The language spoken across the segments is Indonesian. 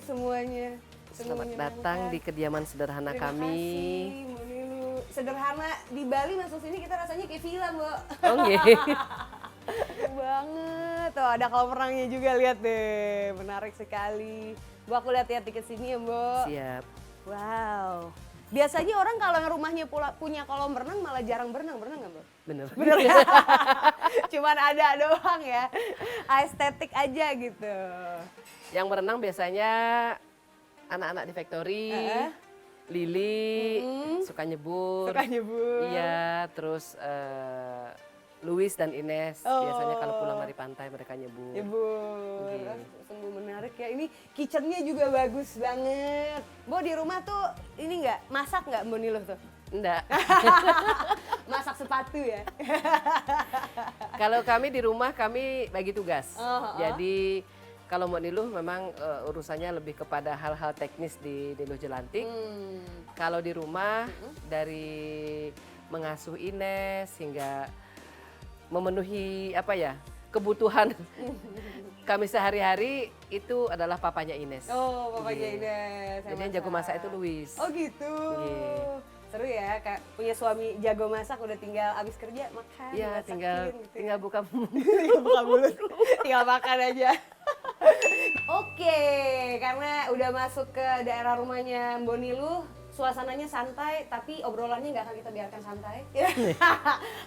semuanya. Selamat datang di kediaman sederhana kami. Terima kasih, Mbak Nilu. Sederhana di Bali masuk sini kita rasanya kayak villa, Mbak. Oh nggih. Banget. Tuh ada kolam renangnya juga, lihat deh. Menarik sekali. Bu, aku lihat-lihat tiket sini ya, Mbak. Siap. Wow. Biasanya orang kalau yang rumahnya punya kolam renang malah jarang berenang nggak, Mbak? Bener. Bener ya? Cuman ada doang ya. Estetik aja gitu. Yang berenang biasanya anak-anak di factory, Lili, suka nyebur. Suka nyebur. Iya, terus Luis dan Ines biasanya kalau pulang dari pantai mereka nyebur. Nyebur. Iya. Sungguh menarik ya. Ini kitchennya juga bagus banget. Mbak di rumah tuh ini nggak masak nggak Mbak Niluh tuh? Enggak. Masak sepatu ya. Kalau kami di rumah kami bagi tugas. Oh. Jadi kalau Mbak Niluh memang urusannya lebih kepada hal-hal teknis di Niluh Jelantik. Kalau di rumah dari mengasuh Ines hingga memenuhi kebutuhan kami sehari-hari itu adalah papanya Ines. Oh, papanya Iya. Ines. Jadi yang jago masak itu Luis. Oh gitu. Iya. Seru ya, kayak punya suami jago masak udah tinggal abis kerja makan. Iya, masakin, tinggal gitu ya. tinggal buka Tinggal buka mulut, tinggal makan aja. Oke, karena udah masuk ke daerah rumahnya Mbak Niluh, suasananya santai, tapi obrolannya nggak akan kita biarkan santai.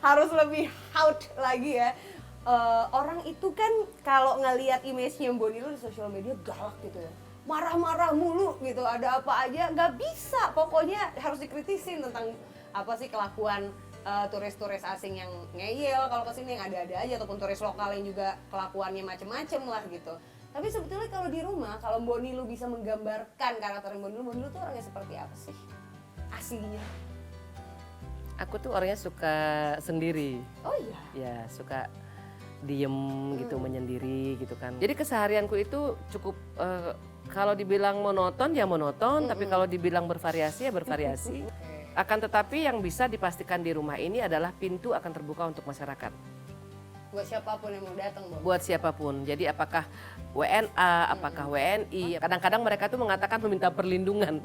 Harus lebih out lagi ya. Orang itu kan kalau ngelihat image-nya Mbak Niluh di sosial media galak gitu ya. Marah-marah mulu gitu, ada apa aja nggak bisa. Pokoknya harus dikritisin tentang apa sih kelakuan turis-turis asing yang ngeyel kalau kesini, yang ada-ada aja, ataupun turis lokal yang juga kelakuannya macem-macem lah gitu. Tapi sebetulnya kalau di rumah, kalau Mbak Niluh bisa menggambarkan karakter Mbak Niluh tuh orangnya seperti apa sih aslinya? Aku tuh orangnya suka sendiri. Oh iya? Ya, suka diem gitu, menyendiri gitu kan. Jadi keseharianku itu cukup kalau dibilang monoton ya monoton, tapi kalau dibilang bervariasi ya bervariasi. Akan tetapi yang bisa dipastikan di rumah ini adalah pintu akan terbuka untuk masyarakat. Buat siapapun yang mau datang, Mbak. Buat siapapun. Jadi apakah WNA, apakah WNI, kadang-kadang mereka tuh mengatakan meminta perlindungan.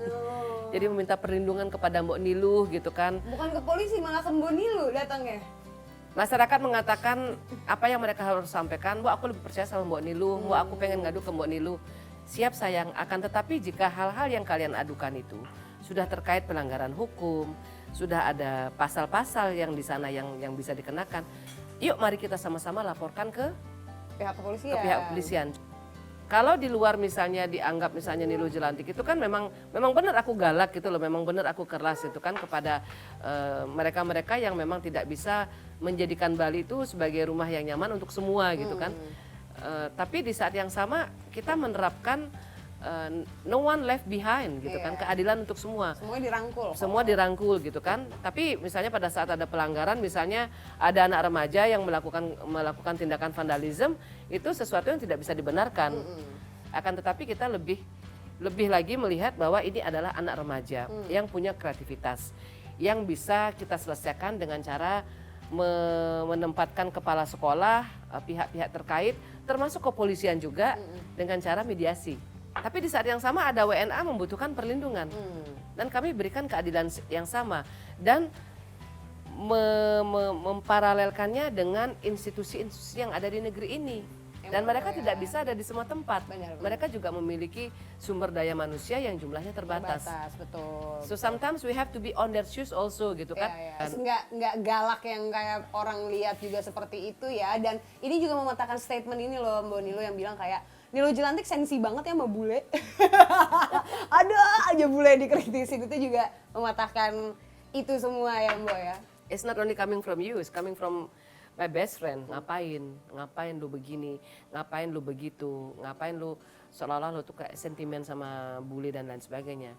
Jadi meminta perlindungan kepada Mbak Niluh gitu kan. Bukan ke polisi, malah ke Mbak Niluh datangnya. Masyarakat mengatakan apa yang mereka harus sampaikan, Bu aku lebih percaya sama Mbak Niluh, Bu aku pengen ngadu ke Mbak Niluh. Siap sayang, akan tetapi jika hal-hal yang kalian adukan itu sudah terkait pelanggaran hukum, sudah ada pasal-pasal yang di sana yang bisa dikenakan, yuk mari kita sama-sama laporkan ke Pihak kepolisian. pihak kepolisian. Kalau di luar misalnya dianggap misalnya Niluh Jelantik itu kan memang benar aku galak gitu loh, memang benar aku keras itu kan kepada mereka-mereka yang memang tidak bisa menjadikan Bali itu sebagai rumah yang nyaman untuk semua gitu kan. Tapi di saat yang sama kita menerapkan no one left behind gitu kan, keadilan untuk semua. Semua dirangkul. Semua dirangkul gitu kan. Tapi misalnya pada saat ada pelanggaran, misalnya ada anak remaja yang melakukan tindakan vandalisme, itu sesuatu yang tidak bisa dibenarkan. Akan tetapi kita lebih lagi melihat bahwa ini adalah anak remaja yang punya kreativitas, yang bisa kita selesaikan dengan cara menempatkan kepala sekolah, pihak-pihak terkait, termasuk kepolisian juga dengan cara mediasi. Tapi di saat yang sama ada WNA membutuhkan perlindungan dan kami berikan keadilan yang sama dan memparalelkannya dengan institusi-institusi yang ada di negeri ini. Dan mereka tidak bisa ada di semua tempat. Benar. Mereka juga memiliki sumber daya manusia yang jumlahnya terbatas. Betul. So sometimes we have to be on their shoes also gitu kan. Nggak galak yang kayak orang lihat juga seperti itu ya. Dan ini juga mematahkan statement ini loh Mbak Niluh yang bilang kayak Niluh Jelantik sensi banget ya sama bule. Ada aja bule dikritisin, itu juga mematahkan itu semua ya Mbak ya. It's not only coming from you, it's coming from my best friend. Ngapain lu begini, ngapain lu begitu, ngapain lu seolah-olah lu tuh kayak sentimen sama bule dan lain sebagainya.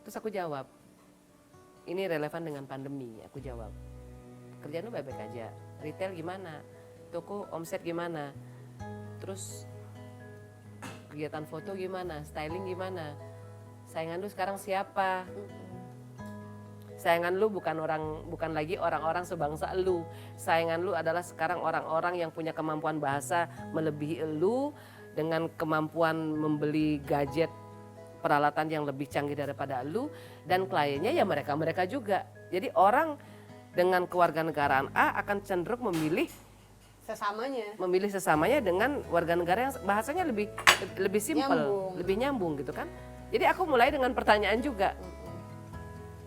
Terus aku jawab, ini relevan dengan pandemi, aku jawab. Kerjaan lu baik-baik aja, retail gimana, toko omset gimana, terus kegiatan foto gimana, styling gimana, saingan lu sekarang siapa? Saingan lu bukan lagi orang-orang sebangsa lu. Saingan lu adalah sekarang orang-orang yang punya kemampuan bahasa melebihi lu dengan kemampuan membeli gadget, peralatan yang lebih canggih daripada lu, dan kliennya ya mereka-mereka juga. Jadi orang dengan kewarganegaraan A akan cenderung memilih sesamanya dengan warga negara yang bahasanya lebih simpel, lebih nyambung gitu kan. Jadi aku mulai dengan pertanyaan juga.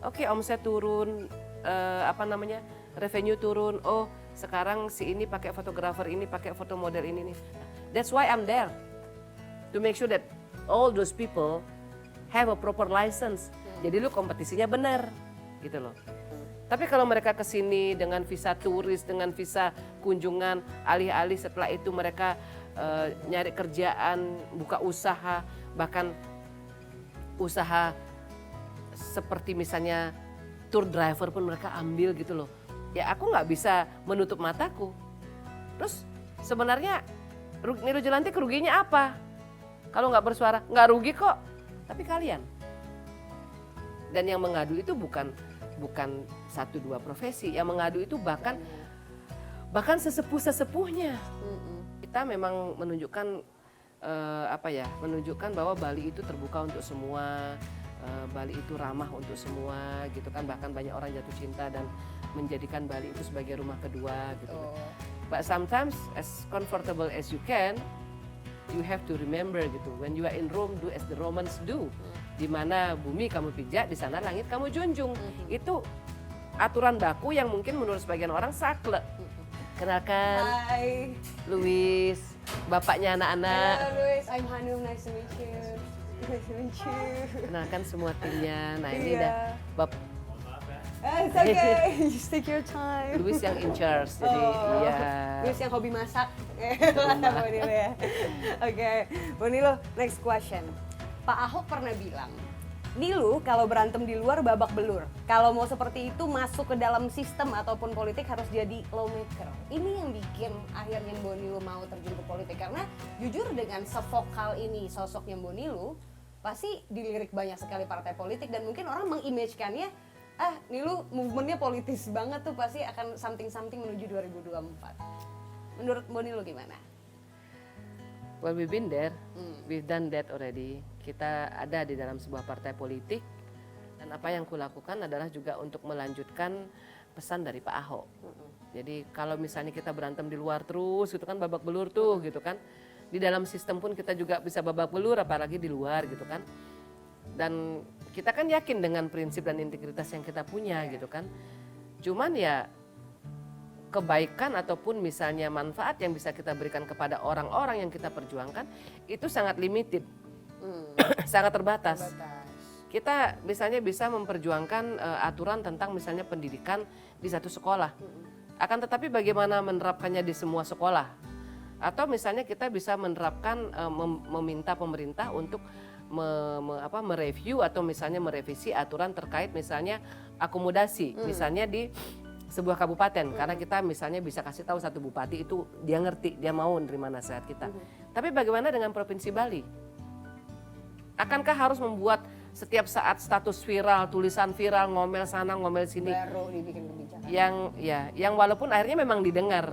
Oke, omset turun, revenue turun. Oh, sekarang si ini pakai fotografer ini, pakai foto model ini nih. That's why I'm there to make sure that all those people have a proper license. Jadi lu kompetisinya benar, gitu loh. Tapi kalau mereka kesini dengan visa turis, dengan visa kunjungan, alih-alih setelah itu mereka nyari kerjaan, buka usaha, bahkan usaha seperti misalnya tour driver pun mereka ambil gitu loh. Ya aku nggak bisa menutup mataku. Terus sebenarnya Nilu Jelantik ruginya apa? Kalau nggak bersuara, nggak rugi kok. Tapi kalian. Dan yang mengadu itu bukan 1-2 profesi, yang mengadu itu bahkan sesepuh-sesepuhnya. Kita memang menunjukkan menunjukkan bahwa Bali itu terbuka untuk semua, Bali itu ramah untuk semua gitu kan, bahkan banyak orang jatuh cinta dan menjadikan Bali itu sebagai rumah kedua gitu. But sometimes as comfortable as you can, you have to remember gitu, when you are in Rome, do as the Romans do. Di mana bumi kamu pijak, di sana langit kamu junjung. Itu aturan baku yang mungkin menurut sebagian orang saklek. Kenalkan, Hai. Luis, bapaknya anak-anak. Halo Luis, I'm Hanum, nice to meet you. Nice to meet you. Kenalkan semua timnya. Nah ini udah It's okay, just take your time. Luis yang in charge, jadi iya. Luis yang hobi masak. Kata Bu Nilu ya. Oke, Bu Nilu, next question. Pak Ahok pernah bilang, Nilu kalau berantem di luar babak belur. Kalau mau seperti itu masuk ke dalam sistem ataupun politik harus jadi lawmaker. Ini yang bikin akhirnya Mbak Nilu mau terjun ke politik. Karena jujur dengan sevokal ini sosoknya Mbak Nilu, pasti dilirik banyak sekali partai politik dan mungkin orang mengimage-kannya, Nilu movementnya politis banget tuh, pasti akan something menuju 2024. Menurut Mbak Nilu gimana? Well, we've been there, we've done that already. Kita ada di dalam sebuah partai politik dan apa yang kulakukan adalah juga untuk melanjutkan pesan dari Pak Ahok. Jadi kalau misalnya kita berantem di luar terus gitu kan babak belur tuh gitu kan. Di dalam sistem pun kita juga bisa babak belur apalagi di luar gitu kan. Dan kita kan yakin dengan prinsip dan integritas yang kita punya gitu kan. Cuman ya kebaikan ataupun misalnya manfaat yang bisa kita berikan kepada orang-orang yang kita perjuangkan itu sangat limited, sangat terbatas. Kita misalnya bisa memperjuangkan aturan tentang misalnya pendidikan di satu sekolah, akan tetapi bagaimana menerapkannya di semua sekolah, atau misalnya kita bisa menerapkan meminta pemerintah untuk mereview atau misalnya merevisi aturan terkait misalnya akomodasi, misalnya di sebuah kabupaten, karena kita misalnya bisa kasih tahu satu bupati itu dia ngerti, dia mau nerima nasihat kita. Tapi bagaimana dengan Provinsi Bali? Akankah harus membuat setiap saat status viral, tulisan viral, ngomel sana, ngomel sini? Baru dibikin kebijakan. Yang walaupun akhirnya memang didengar.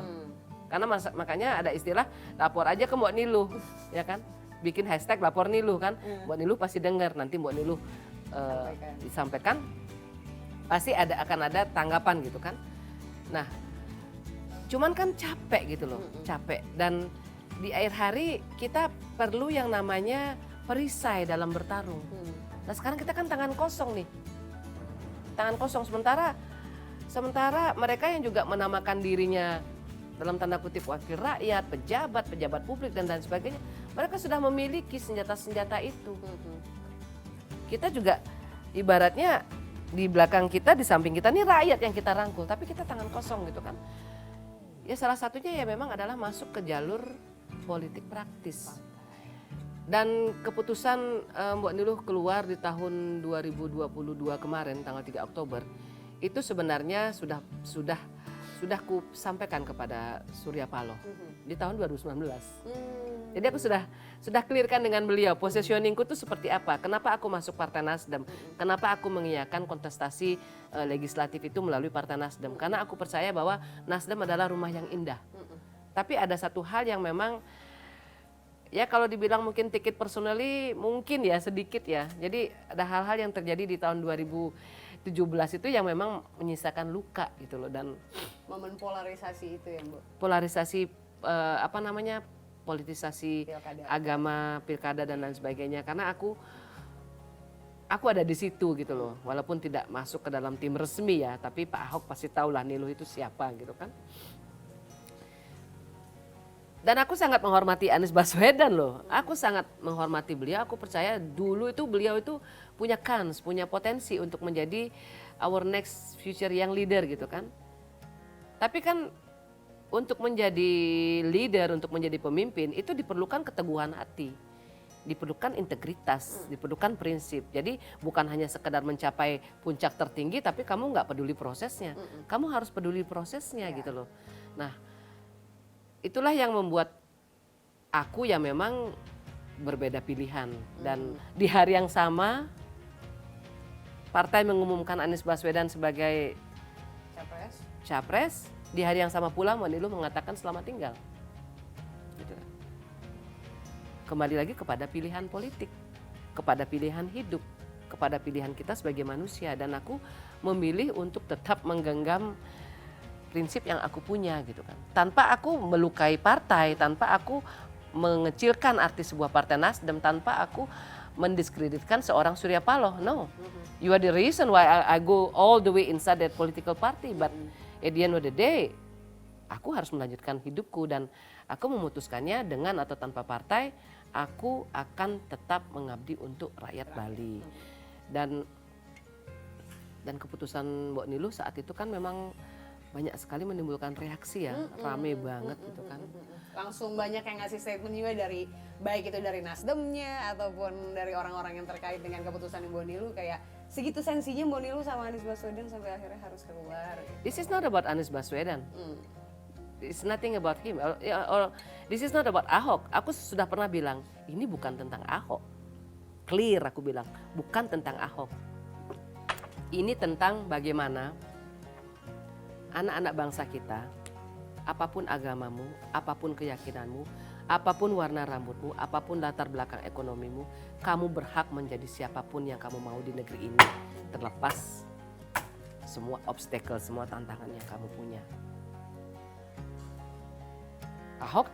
Karena makanya ada istilah lapor aja ke Mbak Nilu, ya kan? Bikin hashtag lapor Nilu kan, Mbak Nilu pasti dengar, nanti Mbak Nilu disampaikan. Pasti akan ada tanggapan gitu kan. Nah, cuman kan capek gitu loh, capek. Dan di akhir hari kita perlu yang namanya perisai dalam bertarung. Nah sekarang kita kan tangan kosong nih, tangan kosong. Sementara mereka yang juga menamakan dirinya dalam tanda kutip wakil rakyat, pejabat publik dan lain sebagainya, mereka sudah memiliki senjata-senjata itu. Kita juga ibaratnya di belakang kita, di samping kita nih rakyat yang kita rangkul, tapi kita tangan kosong gitu kan. Ya salah satunya ya memang adalah masuk ke jalur politik praktis. Dan keputusan Mbak Niluh keluar di tahun 2022 kemarin tanggal 3 Oktober itu sebenarnya sudah ku sampaikan kepada Surya Paloh di tahun 2019. Jadi aku sudah clearkan dengan beliau positioningku itu seperti apa, kenapa aku masuk Partai Nasdem, kenapa aku mengiyakan kontestasi legislatif itu melalui Partai Nasdem, karena aku percaya bahwa Nasdem adalah rumah yang indah. Tapi ada satu hal yang memang Ya kalau dibilang mungkin tiket personally mungkin ya sedikit ya. Jadi ada hal-hal yang terjadi di tahun 2017 itu yang memang menyisakan luka gitu loh, dan Momen polarisasi itu ya, Bu. polarisasi apa namanya, politisasi Pilkada. agama, pilkada dan lain sebagainya. Karena aku ada di situ gitu loh, walaupun tidak masuk ke dalam tim resmi ya, tapi Pak Ahok pasti tahu lah Niluh itu siapa gitu kan. Dan aku sangat menghormati Anies Baswedan loh. Aku sangat menghormati beliau. Aku percaya dulu itu beliau itu punya kans, punya potensi untuk menjadi our next future young leader gitu kan. Tapi kan untuk menjadi leader, untuk menjadi pemimpin itu diperlukan keteguhan hati. Diperlukan integritas, diperlukan prinsip. Jadi bukan hanya sekedar mencapai puncak tertinggi tapi kamu nggak peduli prosesnya. Kamu harus peduli prosesnya gitu loh. Nah, itulah yang membuat aku ya memang berbeda pilihan. Dan di hari yang sama partai mengumumkan Anies Baswedan sebagai capres, di hari yang sama pula Mbak Niluh mengatakan selamat tinggal. Gitu. Kembali lagi kepada pilihan politik, kepada pilihan hidup, kepada pilihan kita sebagai manusia. Dan aku memilih untuk tetap menggenggam prinsip yang aku punya gitu kan. Tanpa aku melukai partai, tanpa aku mengecilkan arti sebuah partai Nasdem, tanpa aku mendiskreditkan seorang Surya Paloh. No, you are the reason why I go all the way inside that political party. But at the end of the day, aku harus melanjutkan hidupku dan aku memutuskannya dengan atau tanpa partai, aku akan tetap mengabdi untuk rakyat Bali. Dan keputusan Mbok Niluh saat itu kan memang banyak sekali menimbulkan reaksi ya, rame banget gitu kan. Langsung banyak yang ngasih statement juga dari, baik itu dari Nasdemnya ataupun dari orang-orang yang terkait dengan keputusan Mbok Niluh, kayak segitu sensinya Mbok Niluh sama Anies Baswedan sampai akhirnya harus keluar. This is not about Anies Baswedan. It's nothing about him. Or this is not about Ahok. Aku sudah pernah bilang, ini bukan tentang Ahok. Clear aku bilang, bukan tentang Ahok. Ini tentang bagaimana anak-anak bangsa kita, apapun agamamu, apapun keyakinanmu, apapun warna rambutmu, apapun latar belakang ekonomimu, kamu berhak menjadi siapapun yang kamu mau di negeri ini, terlepas semua obstacle, semua tantangan yang kamu punya. Ahok,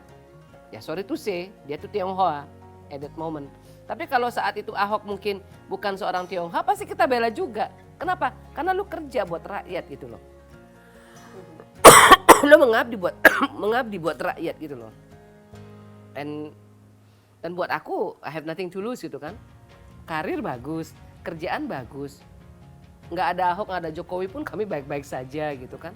ya sorry to say, dia tuh Tionghoa at that moment. Tapi kalau saat itu Ahok mungkin bukan seorang Tionghoa, pasti kita bela juga. Kenapa? Karena lu kerja buat rakyat gitu loh. Lo mengabdi buat rakyat gitu loh. Dan buat aku I have nothing to lose gitu kan. Karir bagus, kerjaan bagus. Nggak ada Ahok, nggak ada Jokowi pun kami baik-baik saja gitu kan.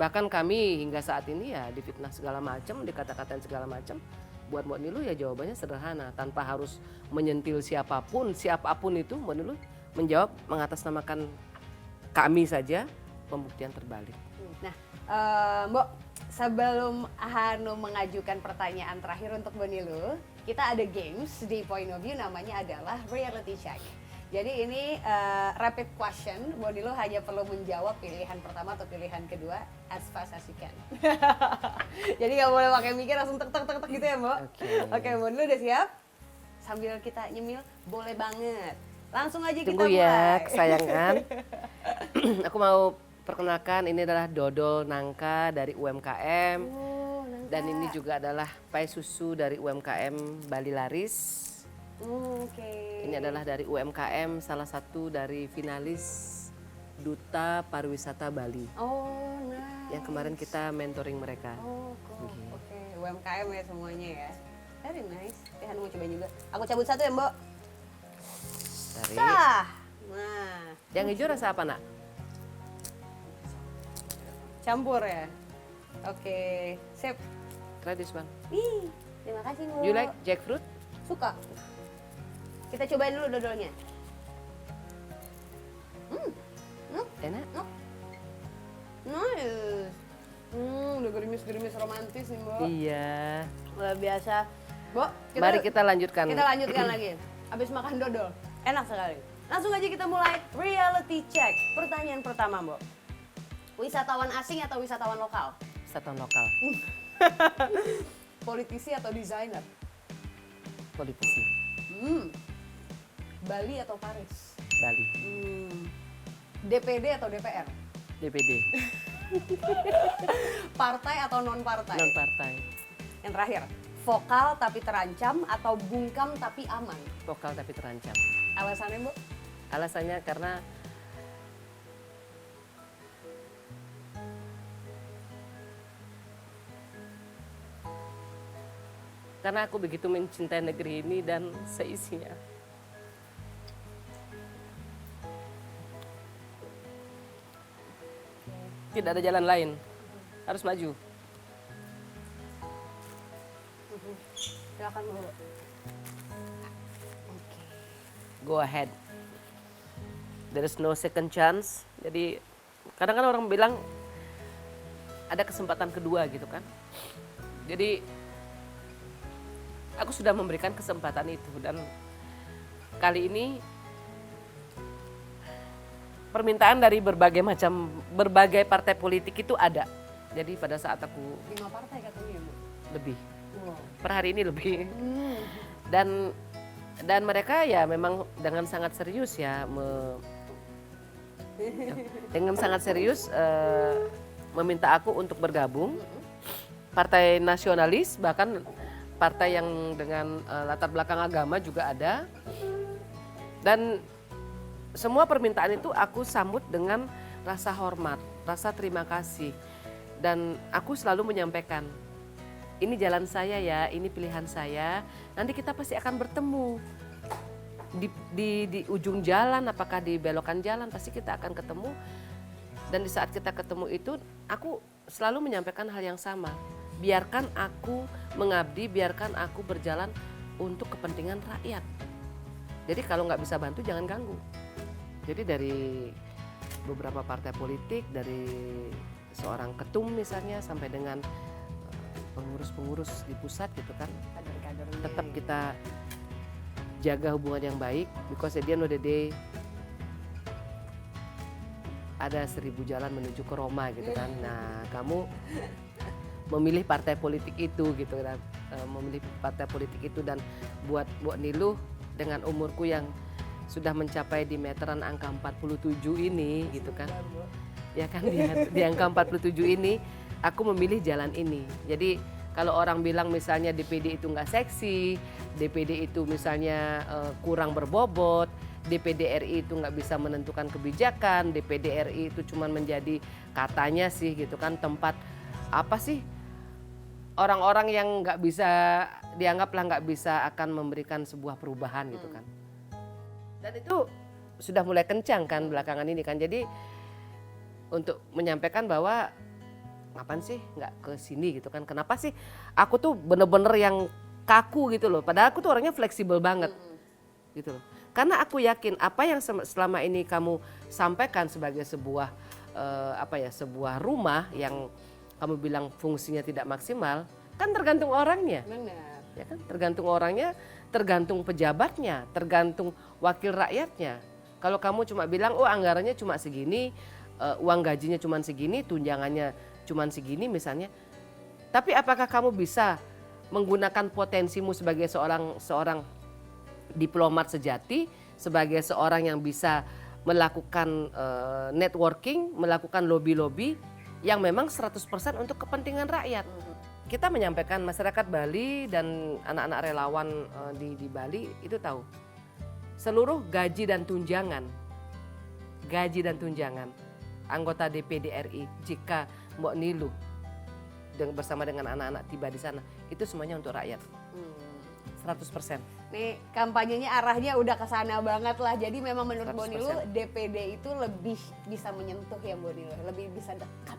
Bahkan kami hingga saat ini ya difitnah segala macam, dikata-katain segala macam. Buat Mbok Niluh ya jawabannya sederhana, tanpa harus menyentil siapapun itu Mbok Niluh menjawab mengatasnamakan kami saja, pembuktian terbalik. Nah, Mbok, sebelum Hanum mengajukan pertanyaan terakhir untuk Mbok Niluh, kita ada games di Point of View, namanya adalah Reality Check. Jadi ini rapid question, Mbok Niluh hanya perlu menjawab pilihan pertama atau pilihan kedua as fast as you can. Jadi nggak boleh pakai mikir, langsung tek gitu ya, Mbok? Oke, Mbok Niluh udah siap? Sambil kita nyemil, boleh banget. Langsung aja kita mulai. Tunggu ya, kesayangan. Aku mau perkenalkan, ini adalah dodol nangka dari UMKM. Nangka. Dan ini juga adalah pai susu dari UMKM Bali Laris. Ini adalah dari UMKM, salah satu dari finalis Duta Pariwisata Bali. Nice. Yang kemarin kita mentoring mereka. Cool. Oke, UMKM ya semuanya ya. Very nice. Hanum mau cobain juga. Aku cabut satu ya, Mbok. Dari. Nah. Yang hijau rasa apa, Nak? Campur ya. Oke, sip. Try this one. Terima kasih, Mbok. You like jackfruit? Suka. Kita cobain dulu dodolnya. Enak? Nice. Udah gerimis-gerimis romantis nih, Mbok. Iya. Luar biasa. Mbok, Mari kita lanjutkan. Kita lanjutkan lagi. Habis makan dodol. Enak sekali. Langsung aja kita mulai reality check. Pertanyaan pertama, Mbok. Wisatawan asing atau wisatawan lokal? Wisatawan lokal. Politisi atau desainer? politisi. Bali atau Paris? Bali. DPD atau DPR? DPD. Partai atau non partai? Non partai. Yang terakhir, vokal tapi terancam atau bungkam tapi aman? Vokal tapi terancam. Alasannya, Bu? Alasannya karena aku begitu mencintai negeri ini dan seisinya. Tidak ada jalan lain, harus maju. Silakan, Bu. Go ahead. There is no second chance. Jadi kadang-kadang orang bilang ada kesempatan kedua gitu kan. Jadi aku sudah memberikan kesempatan itu dan kali ini permintaan dari berbagai partai politik itu ada. Jadi pada saat aku 5 partai katanya, Bu. lebih Wow. per hari ini lebih dan mereka ya memang dengan sangat serius ya dengan sangat serius meminta aku untuk bergabung. Partai nasionalis, bahkan partai yang dengan latar belakang agama juga ada. Dan semua permintaan itu aku sambut dengan rasa hormat, rasa terima kasih. Dan aku selalu menyampaikan, ini jalan saya ya, ini pilihan saya. Nanti kita pasti akan bertemu di ujung jalan, apakah di belokan jalan, pasti kita akan ketemu. Dan di saat kita ketemu itu, aku selalu menyampaikan hal yang sama. Biarkan aku mengabdi, biarkan aku berjalan untuk kepentingan rakyat. Jadi kalau nggak bisa bantu, jangan ganggu. Jadi dari beberapa partai politik, dari seorang ketum misalnya, sampai dengan pengurus-pengurus di pusat gitu kan, Kader-kadernya. tetap kita jaga hubungan yang baik, because at the end of the day ada 1000 jalan menuju ke Roma gitu kan. Nah, kamu memilih partai politik itu gitu kan, memilih partai politik itu. Dan buat Niluh dengan umurku yang sudah mencapai di meteran angka 47 ini gitu kan, ya kan, di angka 47 ini aku memilih jalan ini. Jadi kalau orang bilang misalnya DPD itu nggak seksi, DPD itu misalnya kurang berbobot, DPD RI itu nggak bisa menentukan kebijakan, DPD RI itu cuma menjadi katanya sih gitu kan, tempat apa sih, orang-orang yang nggak bisa, dianggaplah nggak bisa akan memberikan sebuah perubahan gitu kan. Dan itu sudah mulai kencang kan belakangan ini kan. Jadi untuk menyampaikan bahwa ngapain sih nggak ke sini gitu kan, kenapa sih aku tuh bener-bener yang kaku gitu loh, padahal aku tuh orangnya fleksibel banget gitu loh. Karena aku yakin apa yang selama ini kamu sampaikan sebagai sebuah sebuah rumah yang kamu bilang fungsinya tidak maksimal, kan tergantung orangnya. Benar. Ya kan, tergantung orangnya, tergantung pejabatnya, tergantung wakil rakyatnya. Kalau kamu cuma bilang, oh anggarannya cuma segini, uang gajinya cuma segini, tunjangannya cuma segini misalnya. Tapi apakah kamu bisa menggunakan potensimu sebagai seorang diplomat sejati, sebagai seorang yang bisa melakukan networking, melakukan lobby-lobby yang memang 100% untuk kepentingan rakyat. Kita menyampaikan masyarakat Bali dan anak-anak relawan di Bali itu tahu seluruh gaji dan tunjangan anggota DPD RI jika Mbok Niluh bersama dengan anak-anak tiba di sana, itu semuanya untuk rakyat. 100%. Nih kampanyenya arahnya udah ke sana banget lah. Jadi memang menurut 100%. Mbok Niluh DPD itu lebih bisa menyentuh ya Mbok Niluh, lebih bisa dekat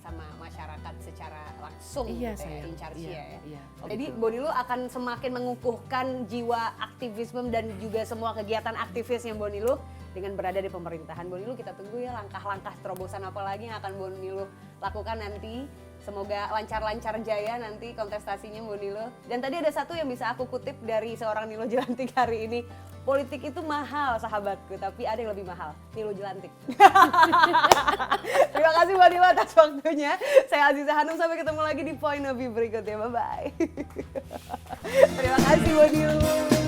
sama masyarakat secara langsung Iya, gitu ya, sayang. in charge Iya, ya. iya. Jadi Betul. Mbok Niluh akan semakin mengukuhkan jiwa aktivisme dan juga semua kegiatan aktivisnya Mbok Niluh dengan berada di pemerintahan. Mbok Niluh, kita tunggu ya langkah-langkah terobosan apa lagi yang akan Mbok Niluh lakukan nanti. Semoga lancar-lancar jaya nanti kontestasinya Mbok Niluh. Dan tadi ada satu yang bisa aku kutip dari seorang Niluh Jelantik hari ini. politik itu mahal sahabatku, tapi ada yang lebih mahal, Nilu Jelantik. Terima kasih Mbak Nilu atas waktunya. Saya Aziza Hanum, sampai ketemu lagi di Point of View berikutnya. Bye-bye. Terima kasih Mbak Nilu.